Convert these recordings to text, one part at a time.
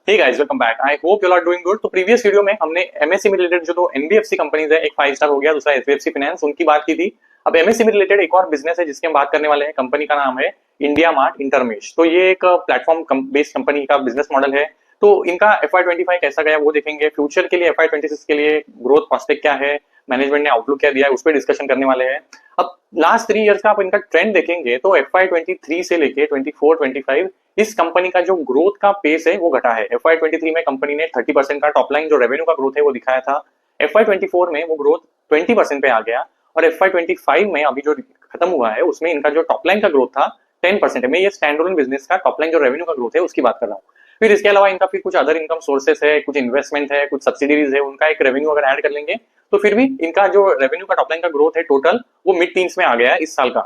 Hey guys, welcome back. I hope you are doing good. तो previous video में हमने MSc में related जो दो एनबीएफसी कंपनीज है, एक 5 स्टार हो गया, दूसरा एचडीएफसी फाइनेंस, उनकी बात की थी। अब एमएससी में रिलेटेड एक और बिजनेस है जिसकी हम बात करने वाले हैं। कंपनी का नाम है इंडिया मार्ट इंटरमेश। तो ये एक प्लेटफॉर्म बेस्ड कंपनी का बिजनेस मॉडल है। तो इनका FY25 कैसा गया वो देखेंगे। फ्यूचर के लिए FY26 के लिए ग्रोथ प्रोस्पेक्ट क्या है, मैनेजमेंट ने आउटलुक क्या दिया है, उस पर डिस्कशन करने वाले हैं। अब लास्ट 3 इयर्स का आप इनका ट्रेंड देखेंगे तो FY23 से लेके 24-25 इस कंपनी का जो ग्रोथ का पेस है वो घटा है। FY23 में कंपनी ने 30% का टॉप लाइन जो रेवेन्यू का ग्रोथ है वो दिखाया था। FY24 में वो ग्रोथ 20% पे आ गया और FY25 में अभी जो खत्म हुआ है उसमें इनका जो टॉप लाइन का ग्रोथ था 10% है। मैं ये स्टैंड अलोन बिजनेस का टॉप लाइन जो रेवेन्यू का ग्रोथ है उसकी बात कर रहा हूँ। फिर इसके अलावा इनका फिर कुछ अदर इनकम सोर्सेस है, कुछ इन्वेस्टमेंट है, कुछ सब्सिडीज है, उनका एक रेवेन्यू अगर ऐड कर लेंगे तो फिर भी इनका जो रेवेन्यू का टॉप लाइन का ग्रोथ है टोटल वो मिड टीन्स में आ गया है इस साल का।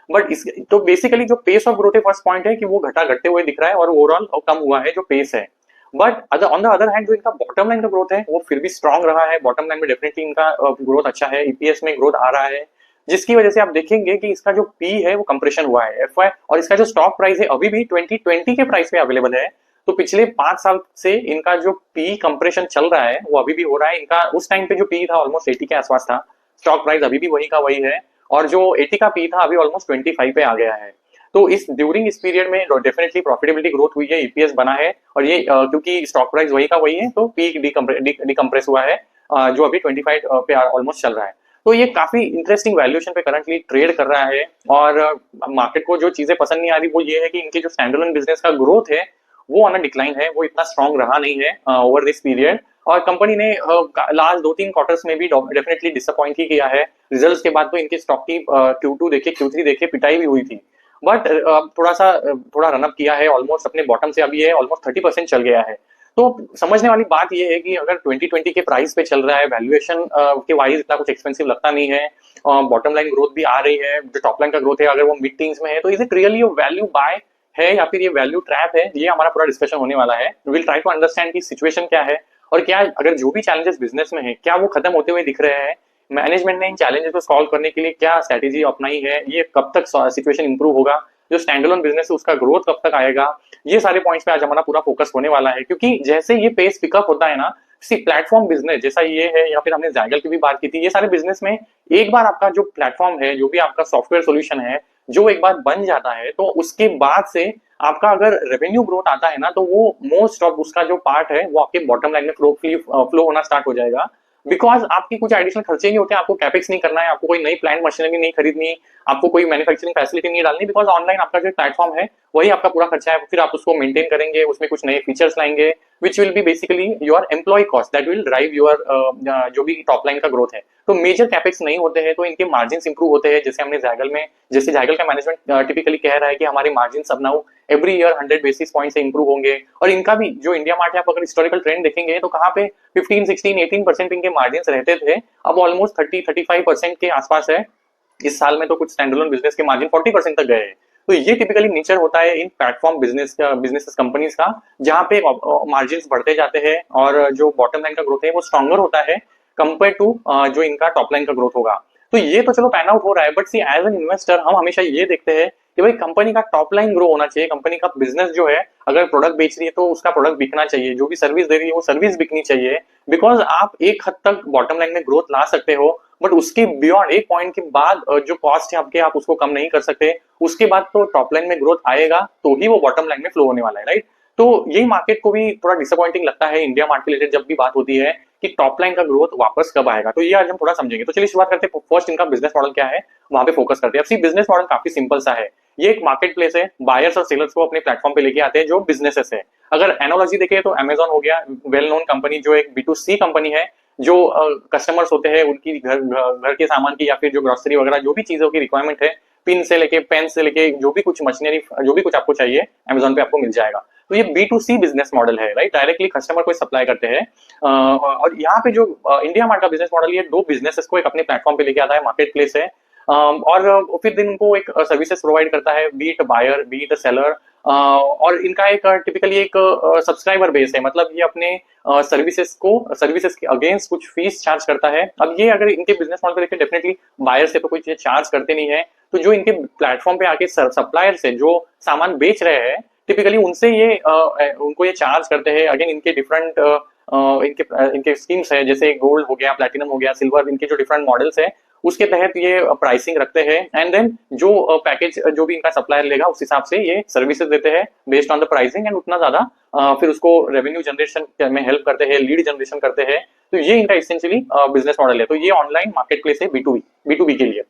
बट इस तो बेसिकली जो पेस ऑफ ग्रोथ है, फर्स्ट पॉइंट है कि वो घटते हुए दिख रहा है और ओवरऑल कम हुआ है जो पेस है। But on the other hand जो इनका बॉटम लाइन का ग्रोथ है वो फिर भी स्ट्रांग रहा है। बॉटम लाइन में डेफिनेटली इनका ग्रोथ अच्छा है, ईपीएस में ग्रोथ आ रहा है, जिसकी वजह से आप देखेंगे कि इसका जो पी है वो कंप्रेशन हुआ है एफवाई, और इसका जो स्टॉक प्राइस है अभी भी 2020 के प्राइस पे अवेलेबल है। तो पिछले 5 साल से इनका जो पी कंप्रेशन चल रहा है वो अभी भी हो रहा है। इनका उस टाइम पे जो पी था ऑलमोस्ट 80 के आसपास था, स्टॉक प्राइस अभी भी वही का वही है, और जो 80 का पी था अभी ऑलमोस्ट 25 पे आ गया है। तो इस ड्यूरिंग इस पीरियड में डेफिनेटली प्रॉफिटेबिलिटी ग्रोथ हुई है, ईपीएस बना है, और ये क्योंकि स्टॉक प्राइस वही का वही है तो पी डिकम्प्रेस हुआ है, जो अभी 25 पे ऑलमोस्ट चल रहा है। तो ये काफी इंटरेस्टिंग वैल्यूएशन पे करंटली ट्रेड कर रहा है। और मार्केट को जो चीजें पसंद नहीं आ रही वो ये है कि इनके जो स्टैंडअलोन बिजनेस का ग्रोथ है वो ऑन अ डिक्लाइन है, वो इतना स्ट्रांग रहा नहीं है ओवर दिस पीरियड। और कंपनी ने लास्ट 2-3 क्वार्टर्स में भी डेफिनेटली डिसअपॉइंट ही किया है। रिजल्ट्स के बाद तो इनके स्टॉक की Q2 देखे, Q3 देखे, पिटाई भी हुई थी। बट थोड़ा रनअप किया है, ऑलमोस्ट अपने बॉटम से अभी है ऑलमोस्ट 30% चल गया है। तो समझने वाली बात यह है कि अगर 2020 के प्राइस पे चल रहा है, वैल्यूएशन के वाइज इतना कुछ एक्सपेंसिव लगता नहीं है, बॉटम लाइन ग्रोथ भी आ रही है, जो टॉप लाइन का ग्रोथ है अगर वो मिड टीन्स में है, तो is it really value by है या फिर ये वैल्यू ट्रैप है? ये हमारा पूरा डिस्कशन होने वाला है। विल ट्राई टू अंडरस्टैंड की सिचुएशन क्या है और क्या अगर जो भी चैलेंजेस बिजनेस में है क्या वो खत्म होते हुए दिख रहे हैं, मैनेजमेंट ने इन चैलेंजेस को सॉल्व करने के लिए क्या स्ट्रेटेजी अपनाई है, ये कब तक सिचुएशन इंप्रूव होगा, जो स्टैंड अलोन बिजनेस है उसका ग्रोथ कब तक आएगा, ये सारे पॉइंट्स पे आज हमारा पूरा फोकस होने वाला है। क्योंकि जैसे ये पेस पिकअप होता है ना, प्लेटफॉर्म बिजनेस जैसा ये है, या फिर हमने जाइगल की भी बात की थी, ये सारे बिजनेस में एक बार आपका जो प्लेटफॉर्म है, जो भी आपका सॉफ्टवेयर सोल्यूशन है, जो एक बार बन जाता है तो उसके बाद से आपका अगर रेवेन्यू ग्रोथ आता है ना तो वो मोस्ट ऑफ उसका जो पार्ट है वो आपके बॉटम लाइन में फ्लो होना स्टार्ट हो जाएगा। बिकॉज आपकी कुछ एडिशनल खर्चे नहीं होते, आपको कैपेक्स नहीं करना है, आपको कोई नई प्लांट मशीनरी नहीं खरीदनी, आपको कोई मैन्युफैक्चरिंग फैसिलिटी नहीं डालनी, बिकॉज ऑनलाइन आपका जो प्लेटफॉर्म है वही आपका पूरा खर्चा है। फिर आप उसको मेंटेन करेंगे, उसमें कुछ नए फीचर्स लाएंगे, which will be basically your employ cost that will drive your जो भी टॉप लाइन का ग्रोथ है। तो मेजर कैपेक्स नहीं होते हैं तो इनके मार्जिन इंप्रूव होते हैं। जैसे जाइगल का मैनेजमेंट टिपिकली कह रहा है कि हमारे मार्जिन अब now every year 100 basis point से इंप्रूव होंगे। और इनका भी जो इंडिया मार्ट है, आप अगर हिस्टोरिकल ट्रेंड देखेंगे तो कहाँ पे 15, 16, 18% इनके मार्जिन रहते थे, अब ऑलमोस्ट 30-35% के आसपास है। इस साल में तो कुछ स्टैंडअलोन बिजनेस के मार्जिन 40% तक गए हैं। तो ये टिपिकली नेचर होता है इन प्लेटफॉर्म बिजनेस कंपनीज का, जहां पे मार्जिन बढ़ते जाते हैं और जो बॉटम लाइन का ग्रोथ है वो स्ट्रॉन्गर होता है कंपेयर टू जो इनका टॉप लाइन का ग्रोथ होगा। तो ये तो चलो पैन आउट हो रहा है, but see as an investor हम हमेशा ये देखते हैं कि भाई कंपनी का टॉप लाइन ग्रो होना चाहिए, कंपनी का बिजनेस जो है अगर प्रोडक्ट बेच रही है तो उसका प्रोडक्ट बिकना चाहिए, जो भी सर्विस दे रही है वो सर्विस बिकनी चाहिए। बिकॉज आप एक हद तक बॉटम लाइन में ग्रोथ ला सकते हो, बट उसके बियॉन्ड एक पॉइंट के बाद जो कॉस्ट है आपके, आप उसको कम नहीं कर सकते। उसके बाद तो टॉप लाइन में ग्रोथ आएगा तो ही वो बॉटम लाइन में फ्लो होने वाला है, राइट? तो यही मार्केट को भी थोड़ा डिसअपॉइंटिंग लगता है इंडिया मार्केट रिलेटेड जब भी बात होती है कि टॉप लाइन का ग्रोथ वापस कब आएगा। तो ये आज हम थोड़ा समझेंगे। तो चलिए शुरुआत करते हैं, फर्स्ट इनका बिजनेस मॉडल क्या है वहां पे फोकस करते हैं। अब बिजनेस मॉडल काफी सिंपल सा है। ये एक मार्केट प्लेस है, बायर्स और सेलर्स को अपने प्लेटफॉर्म पे लेके आते हैं जो बिजनेसेस है। अगर एनोलॉजी देखें तो अमेजॉन हो गया, वेल नोन कंपनी, जो एक B2C कंपनी है, जो कस्टमर्स होते हैं उनकी घर के सामान की या फिर जो ग्रोसरी वगैरह जो भी चीजों की रिक्वायरमेंट है, पिन से लेके पेन से लेके जो भी कुछ मशीनरी, जो भी कुछ आपको चाहिए अमेजॉन पे आपको मिल जाएगा। तो ये B2C बिजनेस मॉडल है, राइट? डायरेक्टली कस्टमर को सप्लाई करते हैं। और यहाँ पे जो इंडिया मार्ट का बिजनेस मॉडल, ये दो बिजनेसेस को एक अपने प्लेटफॉर्म पे लेके आता है, मार्केट प्लेस है। और फिर दिन उनको एक सर्विसेज प्रोवाइड करता है, be it buyer be it seller. और इनका एक टिपिकली एक सब्सक्राइबर बेस है, मतलब ये अपने सर्विसेज के अगेंस्ट कुछ फीस चार्ज करता है। अब ये अगर इनके बिजनेस मॉडल को देखिए, डेफिनेटली बायर से तो कोई चार्ज करते नहीं है, तो जो इनके प्लेटफॉर्म पे आके सप्लायर से जो सामान बेच रहे हैं टिपिकली उनसे ये उनको ये चार्ज करते हैं। अगेन इनके डिफरेंट इनके स्कीम्स है, जैसे गोल्ड हो गया, प्लैटिनम हो गया, सिल्वर, इनके जो डिफरेंट मॉडल्स है उसके तहत ये प्राइसिंग रखते हैं। एंड देन जो पैकेज जो भी इनका सप्लायर लेगा उस हिसाब से ये सर्विसेज देते हैं based on the pricing, and उतना ज्यादा फिर उसको रेवेन्यू जनरेशन में हेल्प करते हैं, लीड जनरेशन करते हैं। तो ये इनका एसेंशियली बिजनेस मॉडल है। तो ये ऑनलाइन मार्केट प्लेस है B2B के लिए।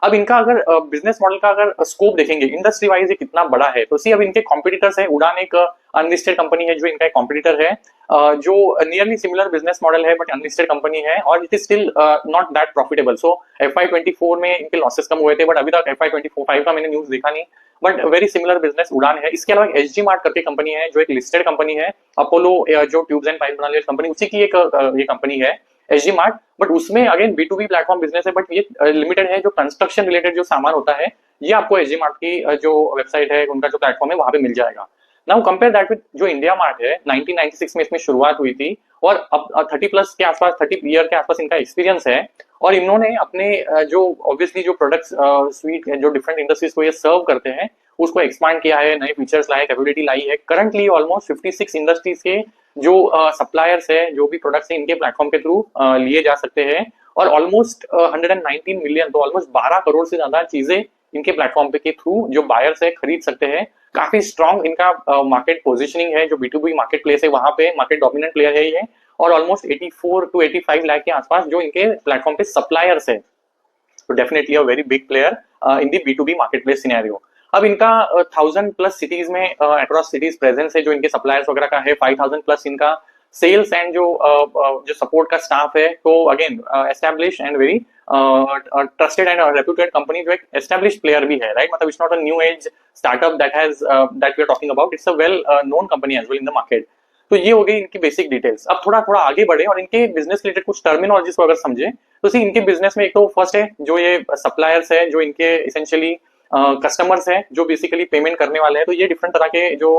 अब इनका अगर बिजनेस मॉडल का अगर स्कोप देखेंगे इंडस्ट्री वाइज ये कितना बड़ा है, तो सी अब इनके कॉम्पिटिटर्स है, उड़ान एक अनलिस्टेड कंपनी है जो इनका एक कॉम्पिटिटर है, जो नियरली सिमिलर बिजनेस मॉडल है बट अनलिस्टेड कंपनी है, और it is still not that profitable. So FY24 में इनके लॉसेस कम हुए थे, बट अभी तक FY25 का मैंने न्यूज देखा नहीं, बट वेरी सिमिलर बिजनेस उड़ान है। इसके अलावा SG मार्ट करके कंपनी है जो एक लिस्टेड कंपनी है, अपोलो जो ट्यूब्स एंड पाइप बनाने वाली कंपनी, उसी की एक ये कंपनी है SG मार्ट। बट उसमें अगेन B2B प्लेटफॉर्म बिजनेस है, बट ये लिमिटेड है। जो कंस्ट्रक्शन रिलेटेड जो सामान होता है ये आपको SG मार्ट की जो वेबसाइट है, उनका जो प्लेटफॉर्म है वहां पे मिल जाएगा। नाउ कंपेयर दैट विद जो इंडिया मार्ट है, 1996 में इसमें शुरुआत हुई थी, और अब 30+ के आसपास, 30 ईयर के आसपास इनका एक्सपीरियंस है, और इन्होंने अपने जो ऑब्वियसली जो प्रोडक्ट्स स्वीट जो डिफरेंट इंडस्ट्रीज को ये सर्व करते हैं उसको एक्सपांड किया है, नए फीचर्स लाए, कैपेबिलिटी लाई है। करंटली ऑलमोस्ट 56 इंडस्ट्रीज के जो सप्लायर्स है, जो भी प्रोडक्ट्स है, इनके प्लेटफॉर्म के थ्रू लिए जा सकते हैं, और ऑलमोस्ट 119 मिलियन, तो ऑलमोस्ट 12 करोड़ से ज्यादा चीजें इनके प्लेटफॉर्म पे के थ्रू जो बायर्स है खरीद सकते हैं। काफी स्ट्रॉन्ग इनका मार्केट पोजिशनिंग है, जो B2B मार्केट प्लेस है वहां पे मार्केट डोमिनेंट प्लेयर है ये, और ऑलमोस्ट 84 to 85 लाख के आसपास जो इनके प्लेटफॉर्म पे सप्लायर्स है। तो definitely a very big player in the B2B market place scenario. अब इनका 1000+ सिटीज में अक्रॉस सिटीज प्रेजेंस है जो इनके सप्लायर्स वगैरह का है, 5000+ इनका सेल्स एंड जो सपोर्ट का स्टाफ है। तो again establish and very trusted and reputed company, जो एक एस्टैब्लिश प्लेयर भी है, राइट? मतलब it's not a new age startup that we are talking about, it's a well known company as well in the market. तो ये हो गई इनकी बेसिक डिटेल्स। अब थोड़ा थोड़ा आगे बढ़े और इनके बिजनेस रिलेटेड कुछ टर्मिनोलॉजीज को अगर समझे, तो सी इनके बिजनेस में एक तो फर्स्ट है जो ये सप्लायर्स है, जो इनके इसेंशियली कस्टमर्स है, जो बेसिकली पेमेंट करने वाले हैं। तो ये डिफरेंट तरह के जो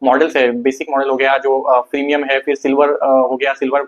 मॉडल्स है, बेसिक मॉडल हो गया, जो प्रीमियम है, फिर सिल्वर हो गया, सिल्वर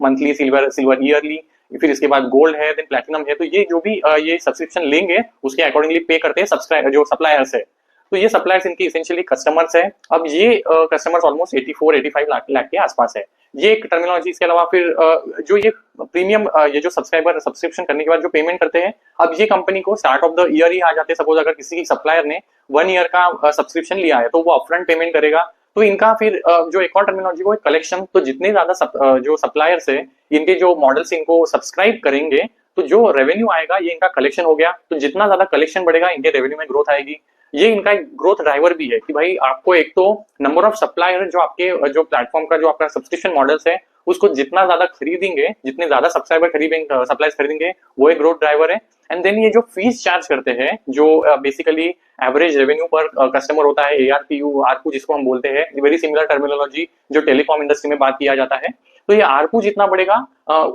मंथली, सिल्वर ईयरली, फिर इसके बाद गोल्ड है, देन प्लैटिनम है। तो ये जो भी ये सब्सक्रिप्शन लेंगे उसके अकॉर्डिंगली पे करते हैं सब्सक्राइब जो सप्लायर्स है। तो ये सप्लायर्स इनकी इसेंशियली कस्टमर्स है। अब ये कस्टमर्स ऑलमोस्ट 84-85 लाख के आसपास है। ये एक टर्मिनोलॉजी। इसके अलावा फिर जो ये प्रीमियम ये जो सब्सक्राइबर सब्सक्रिप्शन करने के बाद जो पेमेंट करते हैं, अब ये कंपनी को स्टार्ट ऑफ द ईयर ही आ जाते हैं। सपोज अगर किसी सप्लायर ने 1 ईयर का सब्सक्रिप्शन लिया है तो वो अपफ्रंट पेमेंट करेगा। तो इनका फिर जो एक और टर्मिनोलॉजी वो कलेक्शन। तो जितने ज्यादा जो सप्लायर्स है इनके जो मॉडल्स इनको सब्सक्राइब करेंगे तो जो रेवेन्यू आएगा ये इनका कलेक्शन हो गया। तो जितना ज्यादा कलेक्शन बढ़ेगा इनके रेवेन्यू में ग्रोथ आएगी। ये इनका एक ग्रोथ ड्राइवर भी है कि भाई आपको एक तो नंबर ऑफ सप्लायर जो आपके जो प्लेटफॉर्म का जो आपका सब्सक्रिप्शन मॉडल्स है उसको जितना ज्यादा खरीदेंगे, जितने ज्यादा सब्सक्राइबर खरीदेंगे, सप्लायर्स खरीदेंगे, वो एक ग्रोथ ड्राइवर है। एंड देन ये जो फीस चार्ज करते हैं, जो बेसिकली एवरेज रेवेन्यू पर कस्टमर होता है, ARPU जिसको हम बोलते हैं, वेरी सिमिलर टर्मिनोलॉजी जो टेलीकॉम इंडस्ट्री में बात किया जाता है। तो ये ARPU जितना बढ़ेगा,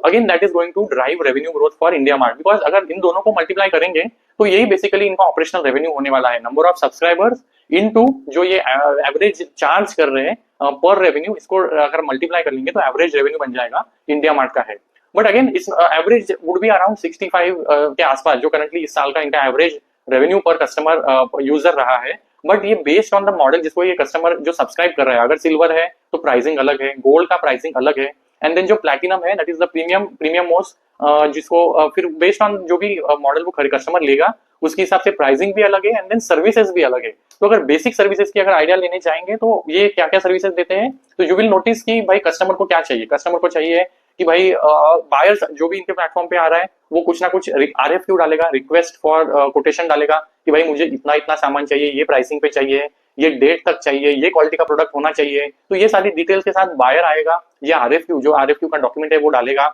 again that is going to drive revenue growth for IndiaMART, because अगर इन दोनों को मल्टीप्लाई करेंगे तो यही बेसिकली इनका ऑपरेशनल रेवेन्यू होने वाला है। नंबर ऑफ सब्सक्राइबर्स इनटू जो ये एवरेज चार्ज कर रहे हैं पर रेवेन्यू, इसको अगर मल्टीप्लाई कर लेंगे तो एवरेज रेवेन्यू बन जाएगा इंडिया मार्ट का है। बट अगेन इस एवरेज वुड बी अराउंड 65 के आसपास, जो करंटली इस साल का इनका एवरेज रेवेन्यू पर कस्टमर यूजर रहा है। बट ये बेस्ड ऑन द मॉडल जिसको ये कस्टमर जो सब्सक्राइब कर रहा है, अगर सिल्वर है तो प्राइसिंग अलग है, गोल्ड का प्राइसिंग अलग है, एंड देन जो प्लैटिनम है that is the premium most, जिसको फिर बेस्ड ऑन जो भी मॉडल वो कस्टमर लेगा उसके हिसाब से प्राइसिंग भी अलग है, एंड देन सर्विसेज भी अलग है। तो अगर बेसिक सर्विसेज की अगर आइडिया लेने चाहेंगे तो ये क्या क्या सर्विसेज देते हैं, तो यू विल नोटिस कि भाई कस्टमर को क्या चाहिए। कस्टमर को चाहिए कि भाई बायर्स जो भी इनके प्लेटफॉर्म पे आ रहा है वो कुछ ना कुछ RFQ डालेगा, रिक्वेस्ट फॉर कोटेशन डालेगा कि भाई मुझे इतना इतना सामान चाहिए, ये प्राइसिंग पे चाहिए, ये डेट तक चाहिए, ये क्वालिटी का प्रोडक्ट होना चाहिए। तो ये सारी डिटेल्स के साथ बायर आएगा, ये RFQ का डॉक्यूमेंट है वो डालेगा।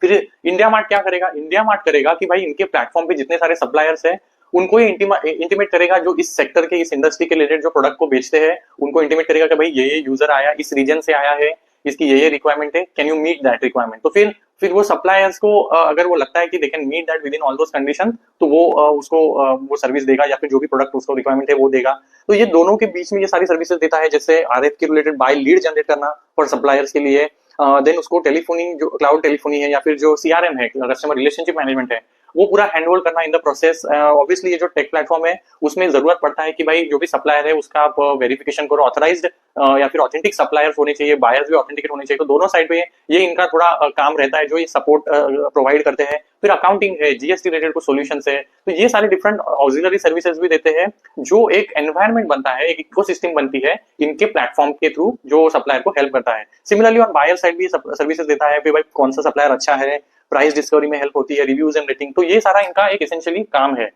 फिर इंडिया मार्ट क्या करेगा, इंडिया मार्ट करेगा कि भाई इनके प्लेटफॉर्म पे जितने सारे सप्लायर्स है उनको ये इंटीमेट करेगा, जो इस सेक्टर के, इस इंडस्ट्री के रिलेटेड जो प्रोडक्ट को बेचते हैं उनको इंटीमेट करेगा कि भाई ये यूजर आया, इस रीजन से आया है, इसकी ये रिक्वायरमेंट है, can you meet that requirement. तो फिर वो सप्लायर्स को अगर वो लगता है कि they can meet that within all those condition, तो वो उसको वो सर्विस देगा, या फिर जो भी प्रोडक्ट उसको रिक्वायरमेंट है वो देगा। तो ये दोनों के बीच में ये सारी सर्विसेज देता है, जैसे RF के रिलेटेड बाय लीड जनरेट करना फॉर सप्लायर्स के लिए, देन उसको टेलीफोनी जो क्लाउड टेलीफोनी है, या फिर जो CRM है, कस्टमर रिलेशनशिप मैनेजमेंट है, वो पूरा हैंड होल्ड करना इन द प्रोसेस। ऑब्वियसली ये जो टेक प्लेटफॉर्म है उसमें जरूरत पड़ता है कि भाई जो भी सप्लायर है उसका आप वेरिफिकेशन करो, ऑथराइज्ड या फिर ऑथेंटिक सप्लायर्स होने चाहिए, बायर्स भी ऑथेंटिकेट होने चाहिए। तो दोनों साइड पे ये इनका थोड़ा काम रहता है जो ये सपोर्ट प्रोवाइड करते हैं। फिर अकाउंटिंग है, जीएसटी रिलेटेड कुछ सॉल्यूशंस है, तो ये सारे डिफरेंट ऑक्सिलरी सर्विसेज भी देते हैं, जो एक एनवायरनमेंट बनता है, एक इकोसिस्टम बनती है इनके प्लेटफॉर्म के थ्रू जो सप्लायर को हेल्प करता है। सिमिलरली ऑन बायर साइड भी सर्विसेज देता है, भाई कौन सा सप्लायर अच्छा है, प्राइस डिस्कवरी में हेल्प होती है, रिव्यूज एंड रेटिंग, तो ये सारा इनका एक एसेंशियली काम है।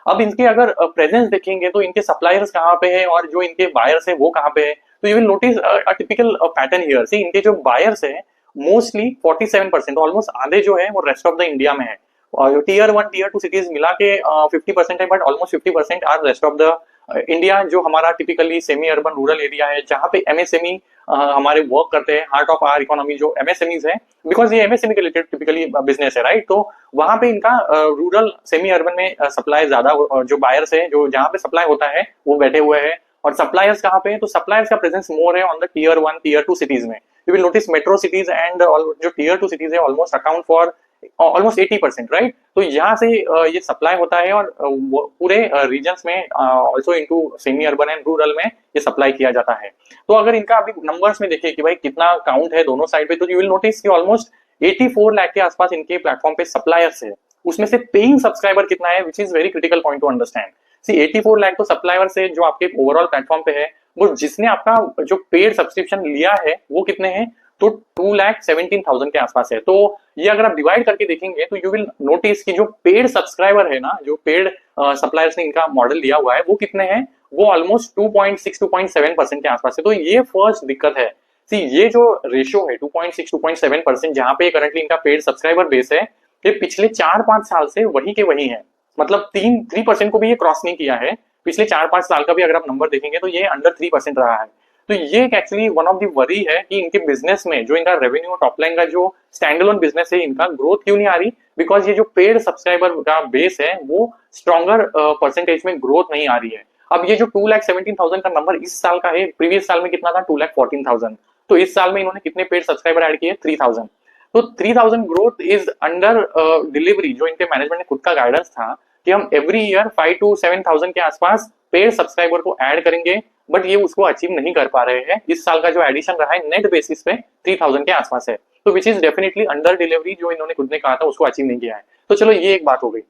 अब इनके अगर प्रेजेंस देखेंगे तो इनके सप्लायर्स कहाँ पे है और जो इनके बायर्स है वो कहाँ पे है, तो you will notice a typical pattern here. See इनके जो बायर्स है मोस्टली 47%, ऑलमोस्ट आधे जो है वो रेस्ट ऑफ द इंडिया में है, और टीयर 1 टीयर 2 सिटीज मिला के 50% है, but almost 50% are rest of the India, जो हमारा typically semi urban rural area है, जहाँ पे एमएसएमई हमारे वर्क करते हैं, हार्ट ऑफ आवर इकोनॉमी जो एमएसएमईज है, बिकॉज ये एमएसएमई के रिलेटेड टिपिकली बिजनेस है, राइट। तो वहां पे इनका रूरल सेमी अर्बन में सप्लाई ज्यादा, जो बायर्स है जो जहाँ पे सप्लाई होता है वो बैठे हुए हैं। और सप्लायर्स कहाँ पे है, तो सप्लायर्स का प्रेजेंस मोर है on the tier 1 tier 2 cities में। You will notice metro cities and जो टीयर 2 सिटीज है almost account for almost 80%, right. तो यहाँ से ये सप्लाई होता है और पूरे रीजन्स में also into semi urban and rural में ये सप्लाई किया जाता है। तो अगर इनका अभी नंबर्स में देखिए कि भाई कितना काउंट है दोनों साइड पे, तो यू विल नोटिस कि ऑलमोस्ट 84 लाख के आसपास इनके प्लेटफॉर्म पे सप्लायर्स है। उसमें से पेइंग सब्सक्राइबर कितना है, which is very critical point to understand. See 84 lakh तो सप्लायर्स है जो आपके ओवरऑल प्लेटफॉर्म पे है, वो जिसने आपका जो पेड सब्सक्रिप्शन लिया है वो कितने हैं, तो 2,17,000 के आसपास है। तो ये अगर आप डिवाइड करके देखेंगे तो यू विल नोटिस कि जो पेड सब्सक्राइबर है ना, जो पेड सप्लायर्स ने इनका मॉडल लिया हुआ है वो कितने हैं, वो ऑलमोस्ट 2.6 2.7% के आसपास है। तो ये फर्स्ट दिक्कत है। सी ये जो रेशियो है 2.6 2.7%, जहां पे करंटली इनका पेड सब्सक्राइबर बेस है, ये पिछले 4-5 साल से वही के वही है, मतलब 3% को भी ये क्रॉस नहीं किया है। पिछले 4-5 साल का भी अगर आप नंबर देखेंगे तो ये अंडर 3% रहा है। तो ये actually one of the worry है कि इनके बिजनेस में जो इनका रेवेन्यू टॉप लाइन का जो स्टैंड अलोन बिजनेस है इनका ग्रोथ क्यों नहीं आ रही, बिकॉज ये जो पेड सब्सक्राइबर का बेस है वो स्ट्रॉन्गर परसेंटेज में ग्रोथ नहीं आ रही है। अब ये जो 2,17,000 का नंबर इस साल का है, प्रीवियस साल में कितना था, 2,14,000। तो इस साल में इन्होंने कितने पेड सब्सक्राइबर ऐड किए, 3,000। तो 3,000 ग्रोथ इज अंडर डिलीवरी। जो इनके मैनेजमेंट ने खुद का गाइडेंस था कि हम एवरी ईयर 5 to 7,000 के आसपास पेड सब्सक्राइबर को ऐड करेंगे, बट ये उसको अचीव नहीं कर पा रहे हैं। इस साल का जो एडिशन रहा है नेट बेसिस पे 3,000 के आसपास है, तो which is definitely under delivery, जो इन्होंने खुद ने कहा था उसको अचीव नहीं किया है। तो चलो ये एक बात हो गई।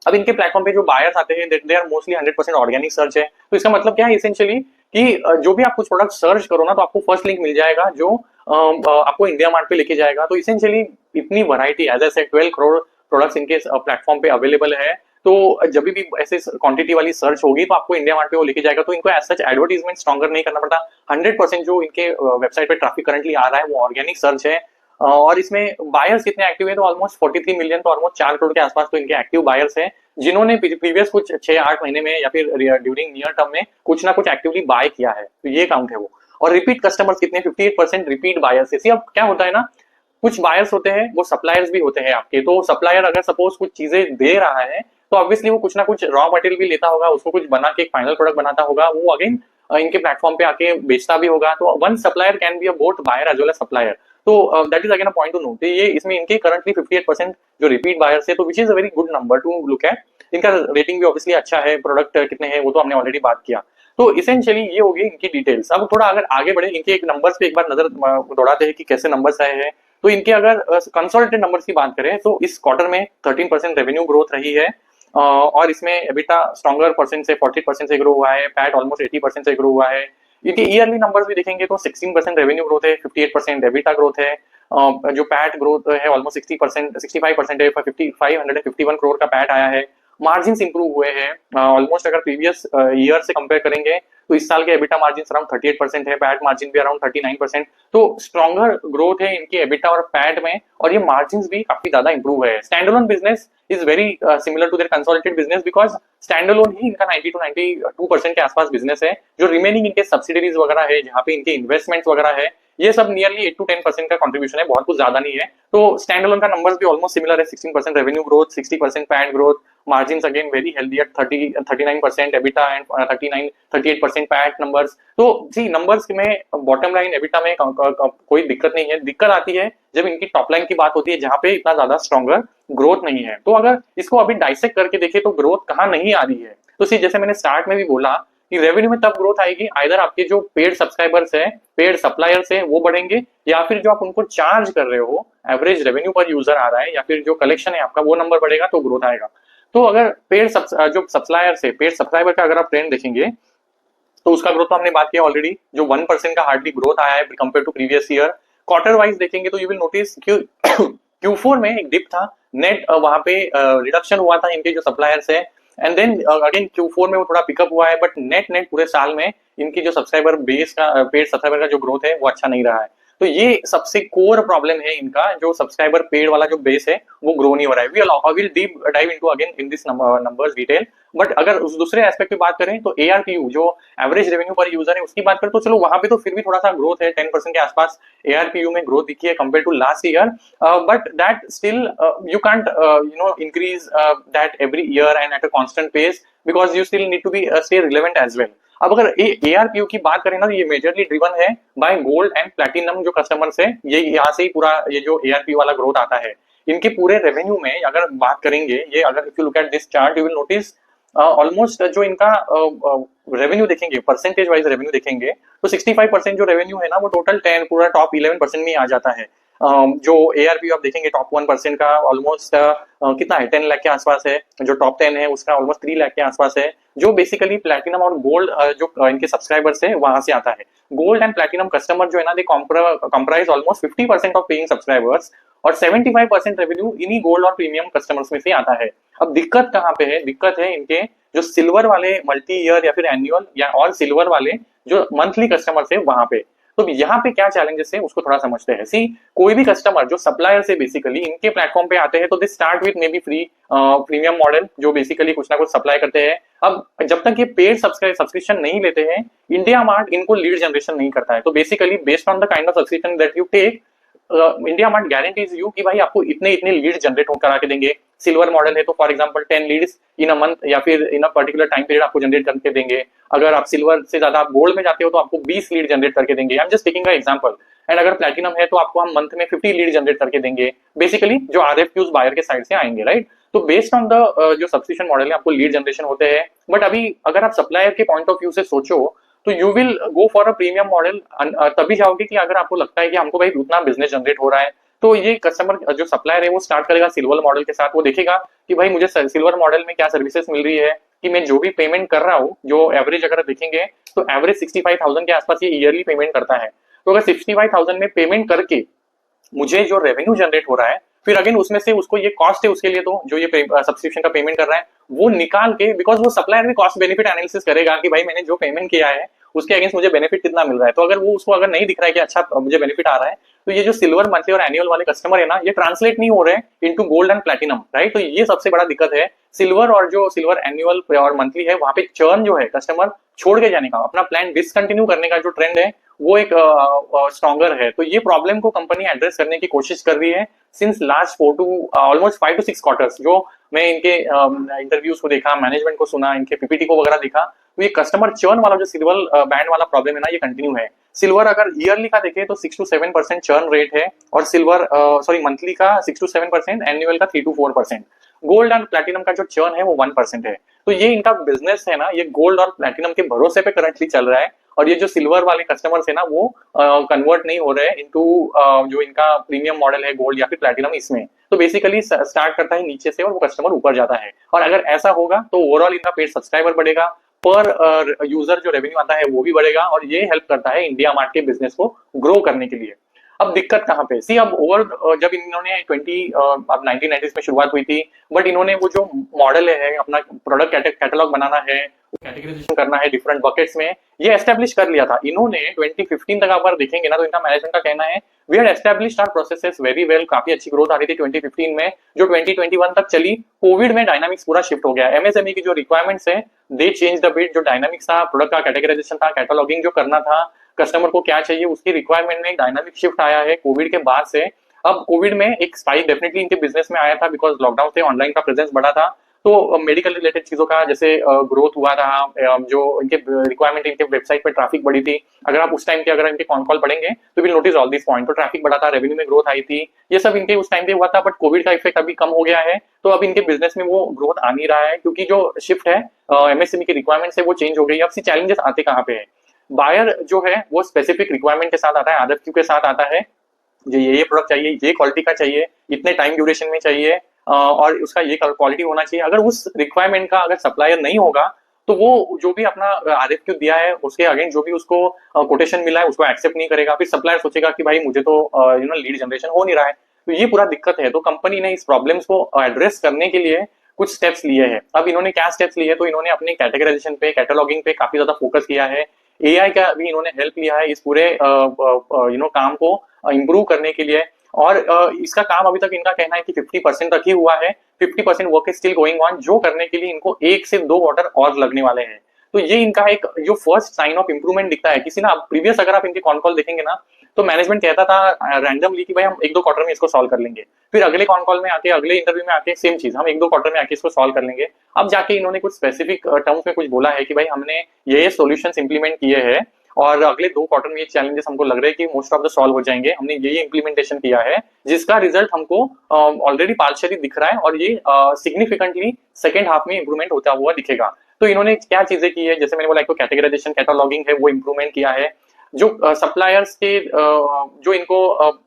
अब इनके प्लेटफॉर्म पे जो बायर्स आते हैं they are mostly 100% organic search है। तो इसका मतलब क्या है इसेंशियली कि जो भी आप कुछ प्रोडक्ट सर्च करो ना, तो आपको फर्स्ट लिंक मिल जाएगा जो आपको इंडिया मार्ट पे लेके जाएगा। तो इसेंशियली इतनी variety, as I said 12 crore products इनके प्लेटफॉर्म पे अवेलेबल है। तो जब भी ऐसे क्वांटिटी वाली सर्च होगी तो आपको इंडिया मार्ट पे वो लेके जाएगा। तो इनको एज सच एडवर्टीजमेंट स्ट्रॉन्गर नहीं करना पड़ता। 100% जो इनके वेबसाइट पे ट्रैफिक करंटली आ रहा है वो ऑर्गेनिक सर्च है। और इसमें बायर्स कितने एक्टिव है, तो ऑलमोस्ट 43 मिलियन, तो ऑलमोस्ट 4 करोड़ के आसपास तो इनके एक्टिव बायर्स है, जिन्होंने प्रीवियस कुछ 6-8 महीने में या फिर ड्यूरिंग नियर टर्म में कुछ ना कुछ एक्टिवली बाय किया है। तो ये काउंट है वो। और रिपीट कस्टमर्स कितने, 58% रिपीट बायर्स है। अब क्या होता है ना, कुछ बायर्स होते हैं वो सप्लायर्स भी होते हैं आपके। तो सप्लायर अगर सपोज कुछ चीजें दे रहा है तो ऑब्वियसली वो कुछ ना कुछ रॉ मटेरियल भी लेता होगा, उसको कुछ बना के एक फाइनल प्रोडक्ट बनाता होगा, वो अगेन इनके प्लेटफॉर्म पे आके बेचता भी होगा। तो one supplier can be a both buyer as well as supplier. तो that is again a point to note. ये इसमें इनके करंटली 58% जो रिपीट बायर्स है, तो which is a very good number two look at. इनका रेटिंग भी obviously अच्छा है, प्रोडक्ट कितने हैं वो तो हमने ऑलरेडी बात किया। तो इसेंशियली ये होगी इनकी डिटेल्स। अब थोड़ा अगर आगे बढ़े, इनके एक नंबर्स पे एक बार नजर दौड़ाते हैं कि कैसे नंबर्स आए हैं। तो इनके अगर कंसोलिडेटेड नंबर्स की बात करें तो इस क्वार्टर में 13% रेवेन्यू ग्रोथ रही है, और इसमें एबिटा स्ट्रॉन्गर परसेंट से 40% से ग्रो हुआ है, पैट ऑलमोस्ट 80% से ग्रो हुआ है। इनके ईयरली नंबर्स भी देखेंगे तो 16% रेवेन्यू ग्रोथ है, 58% एबिटा ग्रोथ है, जो पैट ग्रोथ है ऑलमोस्ट 60% 65% है, 551 करोड़ का पैट आया है। मार्जिन इंप्रूव हुए हैं ऑलमोस्ट। अगर प्रीवियस ईयर से कंपेयर करेंगे तो इस साल के एबिटा मार्जिन अराउंड 38% है, पैट मार्जिन भी अराउंड 39%। तो स्ट्रॉन्गर ग्रोथ है इनके एबिटा और पैट में, और ये मार्जिन भी काफी ज्यादा इंप्रूव है। Standalone business is very similar to their consolidated business, because standalone ही इनका 90 to 92% के आसपास बिजनेस है। जो रिमेनिंग इनके सब्सिडीज वगैरह है, जहाँ पे इनके इन्वेस्टमेंट्स वगैरह है, ये सब नियरली 8 to 10% का कंट्रीब्यूशन है, बहुत कुछ ज्यादा नहीं है। तो स्टैंड अलोन का नंबर्स भी ऑलमोस्ट सिमिलर है, 16% revenue growth, 60% PAT growth, margin again very healthy eight 39% EBITDA and 38% PAT numbers. तो जी नंबर्स में बॉटम लाइन एबिटा में कोई दिक्कत नहीं है। दिक्कत आती है जब इनकी टॉप लाइन की बात होती है, जहां पे इतना ज्यादा स्ट्रॉन्गर ग्रोथ नहीं है। तो अगर इसको अभी डाइसेक्ट करके देखें तो ग्रोथ कहाँ नहीं आ रही है, तो जैसे मैंने स्टार्ट में भी बोला कि रेवेन्यू में तब ग्रोथ आएगी आइदर आपके जो पेड सब्सक्राइबर्स है, पेड सप्लायर्स है वो बढ़ेंगे, या फिर जो आप उनको चार्ज कर रहे हो, एवरेज रेवेन्यू पर यूजर आ रहा है, या फिर जो कलेक्शन है आपका वो नंबर बढ़ेगा तो ग्रोथ आएगा। तो अगर जो सप्लायर्स है, पेड सब्सक्राइबर का अगर आप ट्रेंड देखेंगे तो उसका ग्रोथ तो हमने बात किया ऑलरेडी, जो 1% का हार्डली ग्रोथ आया है compare to previous year. Quarter wise देखेंगे तो यू विल नोटिस Q4 में एक डिप था, नेट वहां पे रिडक्शन हुआ था इनके जो सप्लायर्स है, एंड देन अगेन Q4 में वो थोड़ा पिकअप हुआ है, बट नेट नेट पूरे साल में इनकी जो सब्सक्राइबर बेस का पेड सब्सक्राइबर का जो ग्रोथ है वो अच्छा नहीं रहा है। तो ये सबसे कोर प्रॉब्लम है इनका, जो सब्सक्राइबर पेड वाला जो बेस है वो ग्रो नहीं हो रहा है। We will deep dive into again in this numbers detail. But अगर उस दूसरे एस्पेक्ट की बात करें तो ARPU जो एवरेज रेवेन्यू पर यूजर है उसकी बात करें तो चलो वहां पे तो फिर भी थोड़ा सा ग्रोथ है, 10% के आसपास ARPU में ग्रोथ दिखी है compare to last year, but that still you can't increase that every year and at a constant pace, because you still need to be stay relevant as well. अब अगर ARPU की बात करें ना तो ये मेजरली ड्रिवन है by gold and platinum जो कस्टमर्स है, ये यहाँ से ही पूरा ये जो ARPU वाला ग्रोथ आता है। इनके पूरे रेवेन्यू में अगर बात करेंगे, ये अगर if you look at this chart you will notice almost जो इनका रेवेन्यू देखेंगे, परसेंटेज वाइज रेवेन्यू देखेंगे तो 65% जो रेवेन्यू है ना वो टोटल 10 पूरा टॉप 11% में आ जाता है। जो ARPU आप देखेंगे टॉप 1% का ऑलमोस्ट कितना है, 10 लाख के आसपास है, जो टॉप 10 है उसका ऑलमोस्ट 3 लाख के आसपास है, जो बेसिकली प्लैटिनम और गोल्ड जो इनके सब्सक्राइबर्स है वहां से आता है। गोल्ड एंड प्लैटिनम कस्टमर जो है ना they comprise almost 50% of paying subscribers, और 75% रेवेन्यू इन्हीं गोल्ड और प्रीमियम कस्टमर्स में से आता है। अब दिक्कत कहाँ पे है, दिक्कत है इनके जो सिल्वर वाले मल्टी ईयर या फिर एनुअल या और सिल्वर वाले जो मंथली कस्टमर्स है वहां पे। तो यहाँ पे क्या चैलेंजेस है उसको थोड़ा समझते हैं। सी कोई भी कस्टमर जो सप्लायर से बेसिकली इनके प्लेटफॉर्म पे आते हैं तो they start with may be free premium model जो बेसिकली कुछ ना कुछ सप्लाई करते हैं। अब जब तक ये पेड सब्सक्रिप्शन नहीं लेते हैं, इंडिया मार्ट इनको लीड जनरेशन नहीं करता है। तो basically based on the kind of subscription that you take, IndiaMART guarantees you कि भाई आपको इतने इतने लीड जनरेट करा के देंगे। सिल्वर मॉडल है तो for example 10 leads in a month या फिर इन अ पर्टिकुलर टाइम पीरियड आपको जनरेट करके देंगे। अगर आप सिल्वर से ज्यादा आप गोल्ड में जाते हो तो आपको 20 लीड जनरेट करके देंगे। I am just taking a example. And अगर प्लैटिनम है तो आपको हम मंथ में 50 लीड जनरेट करके देंगे, बेसिकली जो RFQs बायर के साइड से आएंगे, राइट। तो बेस्ड ऑन द जो सब्सक्रिप्शन मॉडल है आपको लीड जनरेशन होते हैं। बट अभी अगर आप सप्लायर के पॉइंट ऑफ व्यू से सोचो तो you will go for a premium model तभी जाओगे कि अगर आपको लगता है कि हमको भाई उतना बिजनेस जनरेट हो रहा है। तो ये कस्टमर जो सप्लायर है वो स्टार्ट करेगा सिल्वर मॉडल के साथ, वो देखेगा कि भाई मुझे सिल्वर मॉडल में क्या सर्विसेज मिल रही है, कि मैं जो भी पेमेंट कर रहा हूँ, जो एवरेज अगर देखेंगे तो एवरेज 65,000 के आसपास ये ईयरली पेमेंट करता है। तो अगर 65,000 में पेमेंट करके मुझे जो रेवेन्यू जनरेट हो रहा है, फिर अगेन उसमें से उसको ये कॉस्ट है उसके लिए, तो जो ये सब्सक्रिप्शन का पेमेंट कर रहा है वो निकाल के, बिकॉज वो सप्लायर भी कॉस्ट बेनिफिट एनालिसिस करेगा कि भाई मैंने जो पेमेंट किया है उसके अगेंस्ट मुझे बेनिफिट कितना मिल रहा है। तो अगर वो उसको अगर नहीं दिख रहा है कि अच्छा मुझे बेनिफिट आ रहा है, तो ये जो सिल्वर मंथली और एनुअल वाले कस्टमर है ना ये ट्रांसलेट नहीं हो रहे हैं into gold and platinum, right. तो ये सबसे बड़ा दिक्कत है। सिल्वर और जो सिल्वर एनुअल और मंथली है वहां पे चर्न जो है, कस्टमर छोड़ के जाने का, अपना प्लान डिसकंटिन्यू करने का जो ट्रेंड है वो एक स्ट्रॉन्गर है। तो ये प्रॉब्लम को कंपनी एड्रेस करने की कोशिश कर रही है since last 4 to almost 5 to 6 quarters. जो मैं इनके इंटरव्यूज को देखा, मैनेजमेंट को सुना, इनके PPT को वगैरह देखा, तो ये कस्टमर चर्न वाला जो सिल्वर बैंड वाला प्रॉब्लम है ना ये कंटिन्यू है। सिल्वर अगर ईयरली का देखें तो 6 to 7% चर्न रेट है, और सिल्वर सॉरी मंथली का 6 to 7%, एनुअल का 3 to 4%। गोल्ड एंड प्लैटिनम का जो चर्न है वो 1% है। तो ये इनका बिजनेस है ना, ये गोल्ड और प्लैटिनम के भरोसे पे करंटली चल रहा है, और ये जो सिल्वर वाले कस्टमर्स है ना वो कन्वर्ट नहीं हो रहे हैं इनटू जो इनका प्रीमियम मॉडल है गोल्ड या फिर प्लैटिनम इसमें। तो बेसिकली स्टार्ट करता है नीचे से और वो कस्टमर ऊपर जाता है, और अगर ऐसा होगा तो ओवरऑल इनका पेड सब्सक्राइबर बढ़ेगा, पर यूजर जो रेवेन्यू आता है वो भी बढ़ेगा, और ये हेल्प करता है इंडिया मार्ट के बिजनेस को ग्रो करने के लिए। अब दिक्कत कहाँ पे, सी अब ओवर जब इन्होंने 1990s में शुरुआत हुई थी, बट इन्होंने वो जो मॉडल है अपना प्रोडक्ट कैटलॉग बनाना है, कैटेगराइजेशन करना है डिफरेंट बकेट्स में, ये एस्टेब्लिश कर लिया था इन्होंने 2015 तक। अगर देखेंगे ना तो इनका मैनेजमेंट का कहना है we had established our processes very well, काफी अच्छी ग्रोथ आ रही थी 2015 में जो 2021 तक चली। कोविड में डायनामिक्स पूरा शिफ्ट हो गया, MSME की जो रिक्वायरमेंट्स है दे चेंज द बिट, जो डायनामिक्स था प्रोडक्ट का कैटेगराइजेशन था, कैटलॉगिंग जो करना था, कस्टमर को क्या चाहिए उसकी रिक्वायरमेंट में एक डायनामिक शिफ्ट आया है कोविड के बाद से। अब कोविड में एक स्पाइक डेफिनेटली इनके बिजनेस में आया था बिकॉज लॉकडाउन से ऑनलाइन का प्रेजेंस बढ़ा था, तो मेडिकल रिलेटेड चीजों का जैसे ग्रोथ हुआ रहा, जो इनके रिक्वायरमेंट, इनके वेबसाइट पे ट्रैफिक बढ़ी थी, अगर आप उस टाइम के अगर इनके कॉन कॉल पढ़ेंगे तो will notice all this point. तो ट्रैफिक बढ़ा था, रेवेन्यू में ग्रोथ आई थी, ये सब इनके उस टाइम पे हुआ था। बट कोविड का इफेक्ट अभी कम हो गया है, तो अब इनके बिजनेस में वो ग्रोथ आ नहीं रहा है, क्योंकि जो शिफ्ट है एमएसएमई की रिक्वायरमेंट से वो चेंज हो गई है। अब सी चैलेंजेस आते कहाँ पे है, बायर जो है वो स्पेसिफिक रिक्वायरमेंट के साथ आता है, आरएफक्यू के साथ आता है, जो ये प्रोडक्ट चाहिए, ये क्वालिटी का चाहिए, इतने टाइम ड्यूरेशन में चाहिए, और उसका ये क्वालिटी होना चाहिए। अगर उस रिक्वायरमेंट का अगर सप्लायर नहीं होगा तो वो जो भी अपना आरएफक्यू दिया है उसके अगेंस्ट जो भी उसको कोटेशन मिला है उसको एक्सेप्ट नहीं करेगा। फिर सप्लायर सोचेगा कि भाई मुझे तो लीड जनरेशन हो नहीं रहा है। तो ये पूरा दिक्कत है। तो कंपनी ने इस प्रॉब्लम्स को एड्रेस करने के लिए कुछ स्टेप्स लिए हैं। अब इन्होंने क्या स्टेप्स लिए, तो इन्होंने अपने कैटेगराइजेशन पे, कैटलॉगिंग पे काफी ज्यादा फोकस किया है। एआई का भी इन्होंने हेल्प लिया है इस पूरे काम को इम्प्रूव करने के लिए। और इसका काम अभी तक इनका कहना है कि 50% तक ही हुआ है, 50% work is still going on, जो करने के लिए इनको 1 से 2 क्वार्टर और लगने वाले हैं। तो ये इनका एक जो फर्स्ट साइन ऑफ इंप्रूवमेंट दिखता है। किसी ना प्रीवियस अगर आप इनके कॉन कॉल देखेंगे ना, तो मैनेजमेंट कहता था रैंडमली कि भाई हम 1-2 क्वार्टर में इसको सॉल्व कर लेंगे, फिर अगले कॉन कॉल में आके, अगले इंटरव्यू में आके सेम चीज, हम 1-2 क्वार्टर में आके इसको सॉल्व कर लेंगे। अब जाके इन्होंने कुछ स्पेसिफिक टर्म्स में कुछ बोला है कि भाई हमने ये सॉल्यूशंस इंप्लीमेंट किए हैं और अगले 2 क्वार्टर में ये चैलेंजेस हमको लग रहे हैं कि मोस्ट ऑफ द सॉल्व हो जाएंगे, हमने ये इम्प्लीमेंटेशन किया है, जिसका रिजल्ट हमको ऑलरेडी पार्शियली दिख रहा है और ये सिग्निफिकेंटली सेकेंड हाफ में इंप्रूवमेंट होता हुआ दिखेगा। तो इन्होंने क्या चीजें की है, जैसे मैंने बोला, एक तो कैटेगराइजेशन, कैटलॉगिंग है, वो इंप्रूवमेंट किया है। जो सप्लायर्स के जो इनको